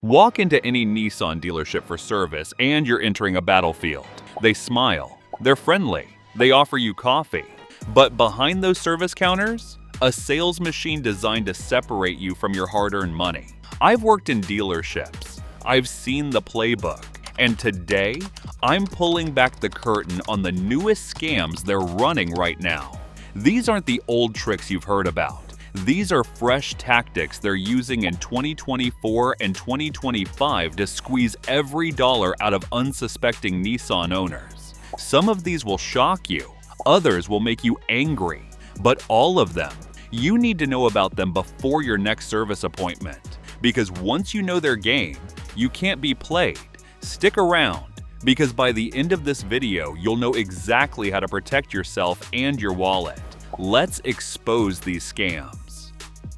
Walk into any Nissan dealership for service and you're entering a battlefield. They smile, they're friendly, they offer you coffee. But behind those service counters, a sales machine designed to separate you from your hard-earned money. I've worked in dealerships, I've seen the playbook, and today, I'm pulling back the curtain on the newest scams they're running right now. These aren't the old tricks you've heard about. These are fresh tactics they're using in 2024 and 2025 to squeeze every dollar out of unsuspecting Nissan owners. Some of these will shock you, others will make you angry, but all of them, you need to know about them before your next service appointment. Because once you know their game, you can't be played. Stick around, because by the end of this video, you'll know exactly how to protect yourself and your wallet. Let's expose these scams.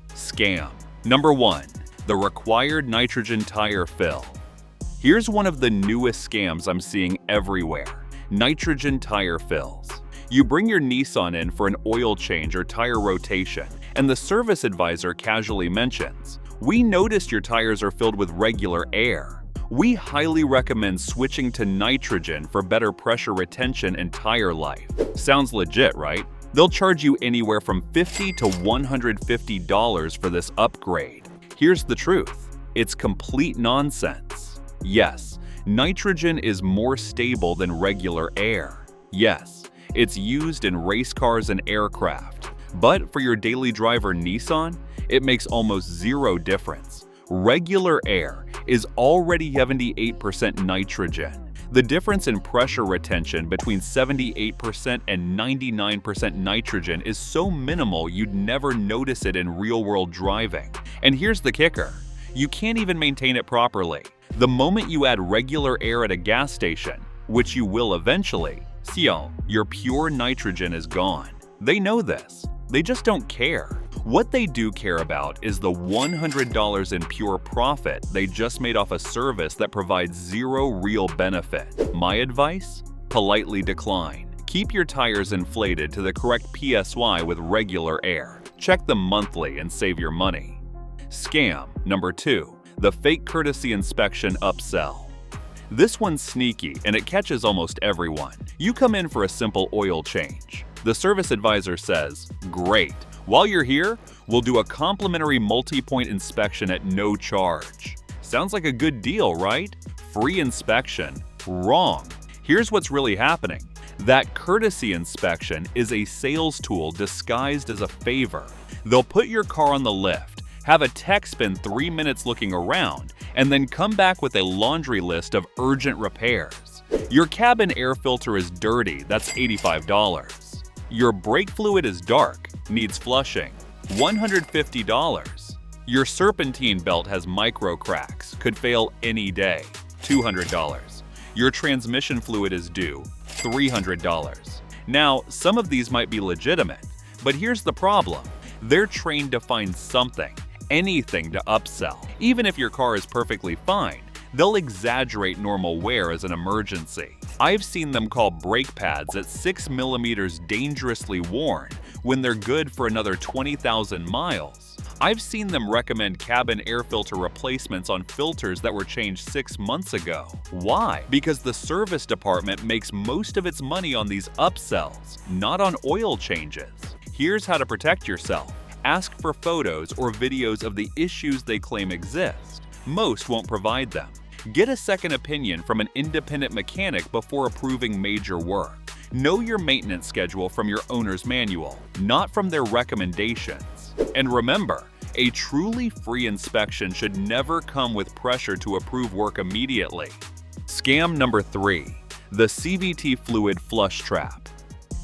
Scam number 1. The required nitrogen tire fill. Here's one of the newest scams I'm seeing everywhere. Nitrogen tire fills. You bring your Nissan in for an oil change or tire rotation, and the service advisor casually mentions, "We noticed your tires are filled with regular air. We highly recommend switching to nitrogen for better pressure retention and tire life." Sounds legit, right? They'll charge you anywhere from $50 to $150 for this upgrade. Here's the truth. It's complete nonsense. Yes, nitrogen is more stable than regular air. Yes, it's used in race cars and aircraft. But for your daily driver Nissan, it makes almost zero difference. Regular air is already 78% nitrogen. The difference in pressure retention between 78% and 99% nitrogen is so minimal you'd never notice it in real-world driving. And here's the kicker. You can't even maintain it properly. The moment you add regular air at a gas station, which you will eventually, your pure nitrogen is gone. They know this. They just don't care. What they do care about is the $100 in pure profit they just made off a service that provides zero real benefit. My advice? Politely decline. Keep your tires inflated to the correct PSI with regular air. Check them monthly and save your money. Scam number 2. The fake courtesy inspection upsell. This one's sneaky and it catches almost everyone. You come in for a simple oil change. The service advisor says, "Great. While you're here, we'll do a complimentary multi-point inspection at no charge." Sounds like a good deal, right? Free inspection. Wrong. Here's what's really happening. That courtesy inspection is a sales tool disguised as a favor. They'll put your car on the lift, have a tech spend 3 minutes looking around, and then come back with a laundry list of urgent repairs. Your cabin air filter is dirty, that's $85. Your brake fluid is dark, needs flushing, $150. Your serpentine belt has micro cracks, could fail any day, $200. Your transmission fluid is due, $300. Now, some of these might be legitimate, but here's the problem. They're trained to find something, anything to upsell. Even if your car is perfectly fine, they'll exaggerate normal wear as an emergency. I've seen them call brake pads at 6 millimeters dangerously worn when they're good for another 20,000 miles. I've seen them recommend cabin air filter replacements on filters that were changed 6 months ago. Why? Because the service department makes most of its money on these upsells, not on oil changes. Here's how to protect yourself. Ask for photos or videos of the issues they claim exist. Most won't provide them. Get a second opinion from an independent mechanic before approving major work. Know your maintenance schedule from your owner's manual, not from their recommendations. And remember, a truly free inspection should never come with pressure to approve work immediately. Scam number 3. The CVT fluid flush trap.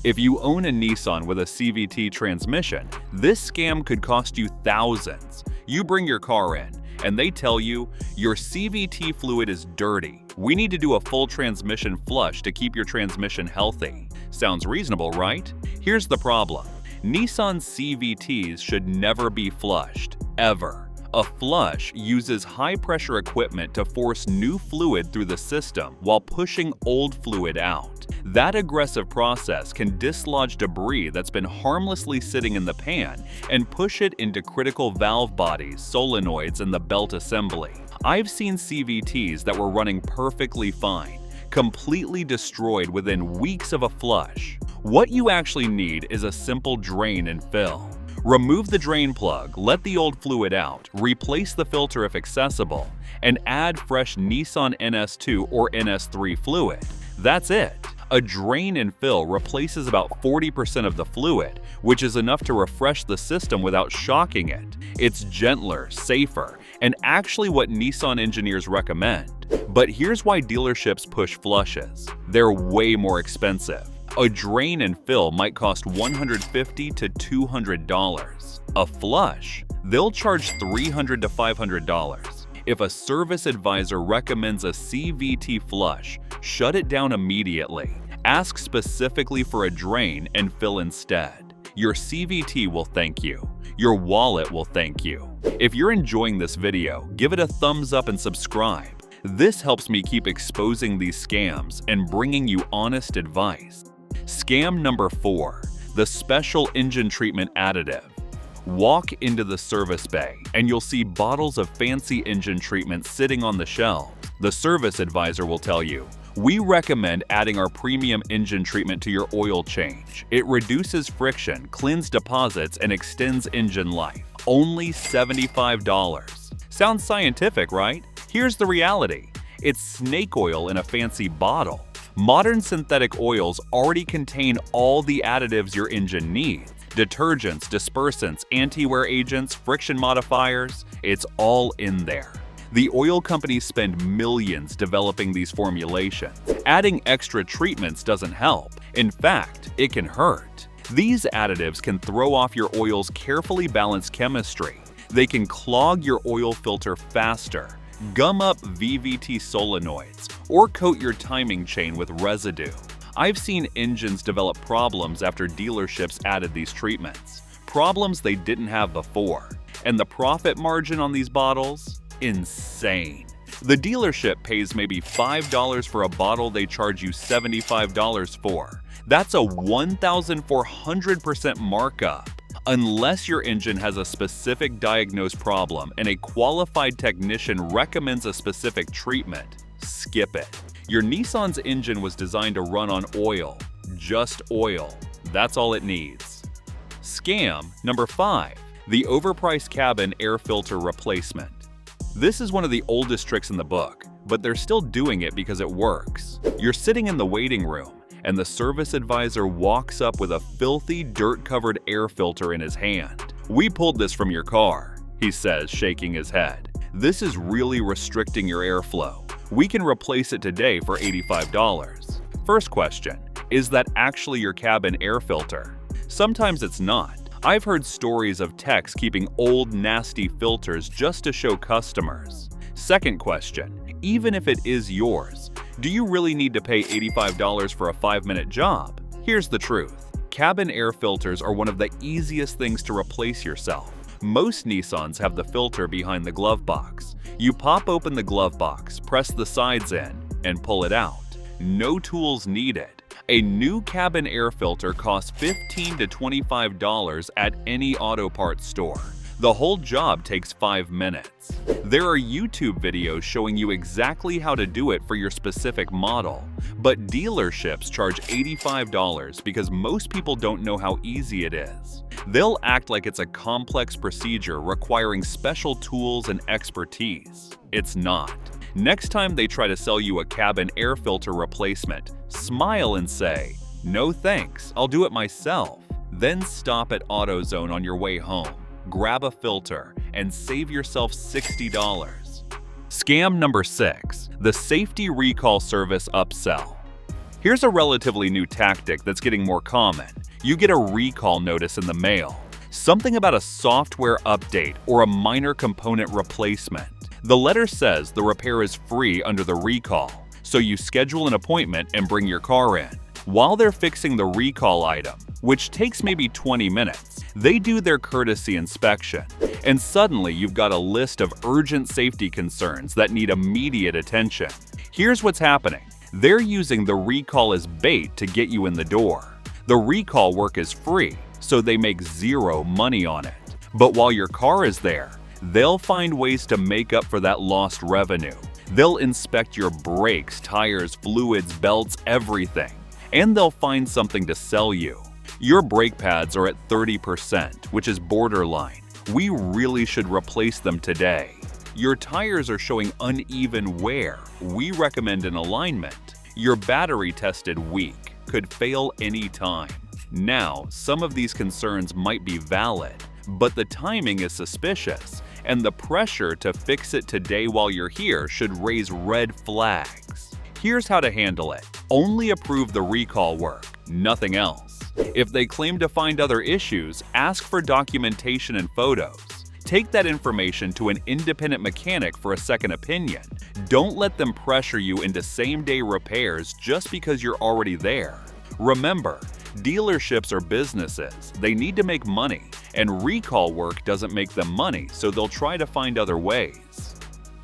If you own a Nissan with a CVT transmission, this scam could cost you thousands. You bring your car in, and they tell you, "Your CVT fluid is dirty. We need to do a full transmission flush to keep your transmission healthy." Sounds reasonable, right? Here's the problem. Nissan CVTs should never be flushed, ever. A flush uses high-pressure equipment to force new fluid through the system while pushing old fluid out. That aggressive process can dislodge debris that's been harmlessly sitting in the pan and push it into critical valve bodies, solenoids, and the belt assembly. I've seen CVTs that were running perfectly fine, completely destroyed within weeks of a flush. What you actually need is a simple drain and fill. Remove the drain plug, let the old fluid out, replace the filter if accessible, and add fresh Nissan NS2 or NS3 fluid. That's it. A drain and fill replaces about 40% of the fluid, which is enough to refresh the system without shocking it. It's gentler, safer, and actually what Nissan engineers recommend. But here's why dealerships push flushes. They're way more expensive. A drain and fill might cost $150 to $200. A flush, they'll charge $300 to $500. If a service advisor recommends a CVT flush, shut it down immediately. Ask specifically for a drain and fill instead. Your CVT will thank you. Your wallet will thank you. If you're enjoying this video, give it a thumbs up and subscribe. This helps me keep exposing these scams and bringing you honest advice. Scam number 4, the special engine treatment additive. Walk into the service bay and you'll see bottles of fancy engine treatment sitting on the shelves. The service advisor will tell you, "We recommend adding our premium engine treatment to your oil change. It reduces friction, cleans deposits, and extends engine life. Only $75. Sounds scientific, right? Here's the reality. It's snake oil in a fancy bottle. Modern synthetic oils already contain all the additives your engine needs. Detergents, dispersants, anti-wear agents, friction modifiers, it's all in there. The oil companies spend millions developing these formulations. Adding extra treatments doesn't help. In fact, it can hurt. These additives can throw off your oil's carefully balanced chemistry. They can clog your oil filter faster, gum up VVT solenoids, or coat your timing chain with residue. I've seen engines develop problems after dealerships added these treatments. Problems they didn't have before. And the profit margin on these bottles? Insane. The dealership pays maybe $5 for a bottle they charge you $75 for. That's a 1,400% markup. Unless your engine has a specific diagnosed problem and a qualified technician recommends a specific treatment, skip it. Your Nissan's engine was designed to run on oil. Just oil. That's all it needs. Scam number 5, the overpriced cabin air filter replacement. This is one of the oldest tricks in the book, but they're still doing it because it works. You're sitting in the waiting room, and the service advisor walks up with a filthy, dirt-covered air filter in his hand. "We pulled this from your car," he says, shaking his head. "This is really restricting your airflow. We can replace it today for $85. First question, is that actually your cabin air filter? Sometimes it's not. I've heard stories of techs keeping old, nasty filters just to show customers. Second question, even if it is yours, do you really need to pay $85 for a 5-minute job? Here's the truth. Cabin air filters are one of the easiest things to replace yourself. Most Nissans have the filter behind the glove box. You pop open the glove box, press the sides in, and pull it out. No tools needed. A new cabin air filter costs $15 to $25 at any auto parts store. The whole job takes 5 minutes. There are YouTube videos showing you exactly how to do it for your specific model, but dealerships charge $85 because most people don't know how easy it is. They'll act like it's a complex procedure requiring special tools and expertise. It's not. Next time they try to sell you a cabin air filter replacement, smile and say, "No thanks, I'll do it myself." Then stop at AutoZone on your way home, grab a filter, and save yourself $60. Scam number 6, the safety recall service upsell. Here's a relatively new tactic that's getting more common. You get a recall notice in the mail. Something about a software update or a minor component replacement. The letter says the repair is free under the recall, so you schedule an appointment and bring your car in. While they're fixing the recall item, which takes maybe 20 minutes, they do their courtesy inspection, and suddenly you've got a list of urgent safety concerns that need immediate attention. Here's what's happening. They're using the recall as bait to get you in the door. The recall work is free, so they make zero money on it. But while your car is there, They'll find ways to make up for that lost revenue. They'll inspect your brakes, tires, fluids, belts, everything. And they'll find something to sell you. Your brake pads are at 30%, which is borderline. We really should replace them today. Your tires are showing uneven wear. We recommend an alignment. Your battery tested weak, could fail anytime. Now, some of these concerns might be valid, but the timing is suspicious, and the pressure to fix it today while you're here should raise red flags. Here's how to handle it. Only approve the recall work, nothing else. If they claim to find other issues, ask for documentation and photos. Take that information to an independent mechanic for a second opinion. Don't let them pressure you into same-day repairs just because you're already there. Remember, dealerships are businesses. They need to make money, and recall work doesn't make them money, so they'll try to find other ways.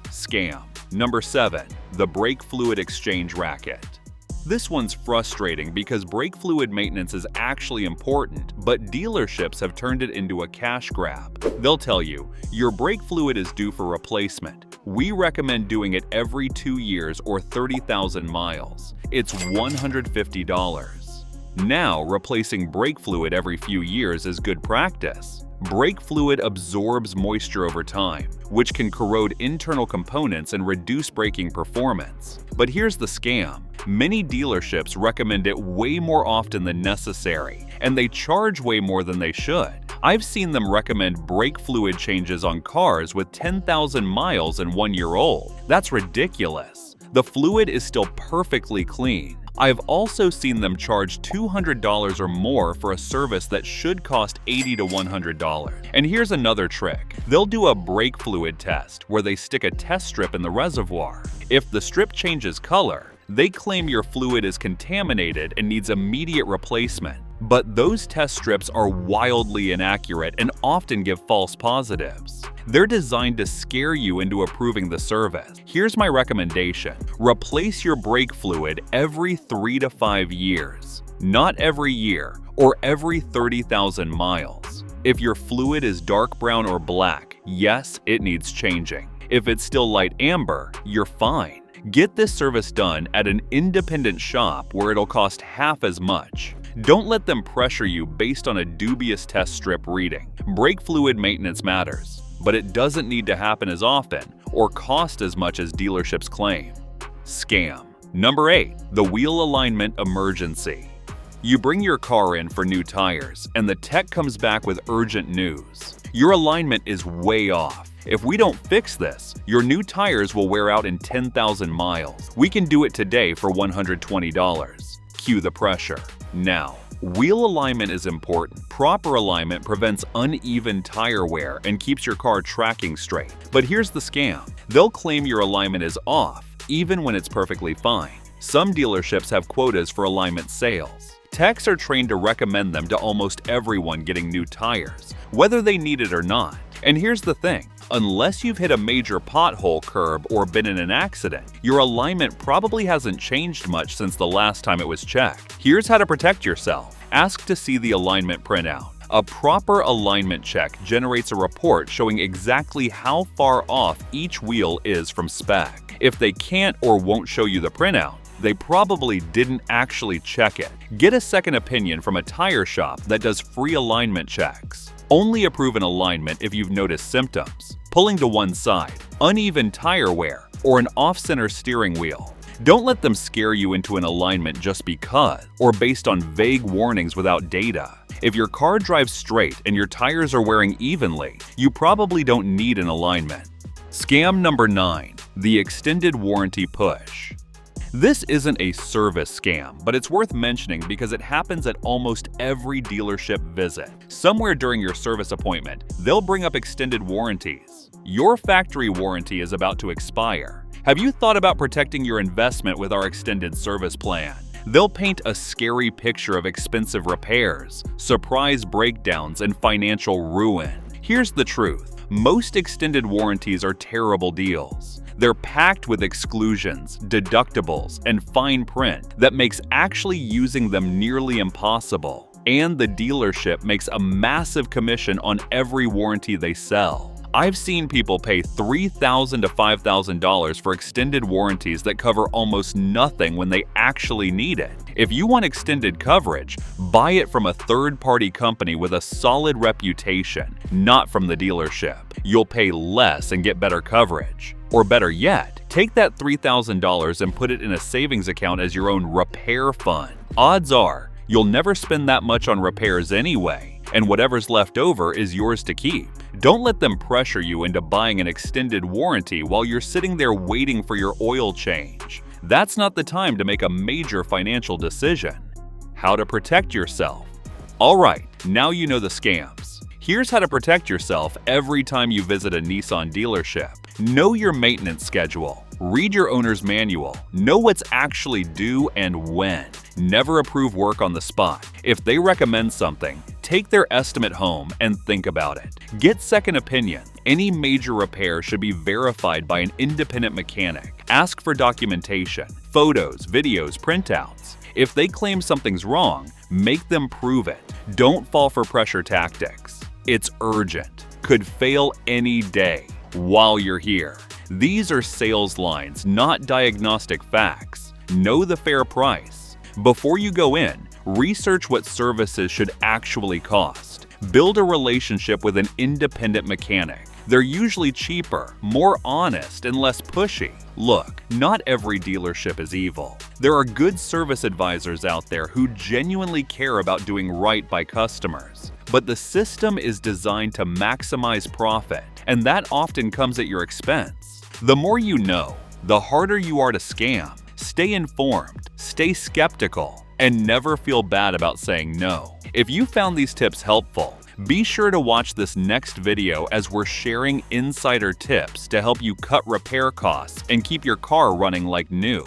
Scam. Number 7. The brake fluid exchange racket. This one's frustrating because brake fluid maintenance is actually important, but dealerships have turned it into a cash grab. They'll tell you, your brake fluid is due for replacement. We recommend doing it every 2 years or 30,000 miles. It's $150. Now, replacing brake fluid every few years is good practice. Brake fluid absorbs moisture over time, which can corrode internal components and reduce braking performance. But here's the scam. Many dealerships recommend it way more often than necessary, and they charge way more than they should. I've seen them recommend brake fluid changes on cars with 10,000 miles and 1 year old. That's ridiculous. The fluid is still perfectly clean. I've also seen them charge $200 or more for a service that should cost $80 to $100. And here's another trick. They'll do a brake fluid test where they stick a test strip in the reservoir. If the strip changes color, they claim your fluid is contaminated and needs immediate replacement. But those test strips are wildly inaccurate and often give false positives. They're designed to scare you into approving the service. Here's my recommendation. Replace your brake fluid every 3 to 5 years, not every year or every 30,000 miles. If your fluid is dark brown or black, yes, it needs changing. If it's still light amber, you're fine. Get this service done at an independent shop where it'll cost half as much. Don't let them pressure you based on a dubious test strip reading. Brake fluid maintenance matters, but it doesn't need to happen as often or cost as much as dealerships claim. Scam. Number 8. The wheel alignment emergency. You bring your car in for new tires, and the tech comes back with urgent news. Your alignment is way off. If we don't fix this, your new tires will wear out in 10,000 miles. We can do it today for $120. Cue the pressure. Now, wheel alignment is important. Proper alignment prevents uneven tire wear and keeps your car tracking straight. But here's the scam. They'll claim your alignment is off, even when it's perfectly fine. Some dealerships have quotas for alignment sales. Techs are trained to recommend them to almost everyone getting new tires, whether they need it or not. And here's the thing. Unless you've hit a major pothole, curb, or been in an accident, your alignment probably hasn't changed much since the last time it was checked. Here's how to protect yourself. Ask to see the alignment printout. A proper alignment check generates a report showing exactly how far off each wheel is from spec. If they can't or won't show you the printout, they probably didn't actually check it. Get a second opinion from a tire shop that does free alignment checks. Only approve an alignment if you've noticed symptoms: pulling to one side, uneven tire wear, or an off-center steering wheel. Don't let them scare you into an alignment just because, or based on vague warnings without data. If your car drives straight and your tires are wearing evenly, you probably don't need an alignment. Scam number 9. The extended warranty push. This isn't a service scam, but it's worth mentioning because it happens at almost every dealership visit. Somewhere during your service appointment, they'll bring up extended warranties. Your factory warranty is about to expire. Have you thought about protecting your investment with our extended service plan? They'll paint a scary picture of expensive repairs, surprise breakdowns, and financial ruin. Here's the truth. Most extended warranties are terrible deals. They're packed with exclusions, deductibles, and fine print that makes actually using them nearly impossible. And the dealership makes a massive commission on every warranty they sell. I've seen people pay $3,000 to $5,000 for extended warranties that cover almost nothing when they actually need it. If you want extended coverage, buy it from a third-party company with a solid reputation, not from the dealership. You'll pay less and get better coverage. Or better yet, take that $3,000 and put it in a savings account as your own repair fund. Odds are, you'll never spend that much on repairs anyway, and whatever's left over is yours to keep. Don't let them pressure you into buying an extended warranty while you're sitting there waiting for your oil change. That's not the time to make a major financial decision. How to protect yourself. Alright, now you know the scams. Here's how to protect yourself every time you visit a Nissan dealership. Know your maintenance schedule. Read your owner's manual. Know what's actually due and when. Never approve work on the spot. If they recommend something, take their estimate home and think about it. Get second opinion. Any major repair should be verified by an independent mechanic. Ask for documentation, photos, videos, printouts. If they claim something's wrong, make them prove it. Don't fall for pressure tactics. It's urgent. Could fail any day. While you're here. These are sales lines, not diagnostic facts. Know the fair price. Before you go in, research what services should actually cost. Build a relationship with an independent mechanic. They're usually cheaper, more honest, and less pushy. Look, not every dealership is evil. There are good service advisors out there who genuinely care about doing right by customers. But the system is designed to maximize profit, and that often comes at your expense. The more you know, the harder you are to scam. Stay informed, stay skeptical, and never feel bad about saying no. If you found these tips helpful, be sure to watch this next video as we're sharing insider tips to help you cut repair costs and keep your car running like new.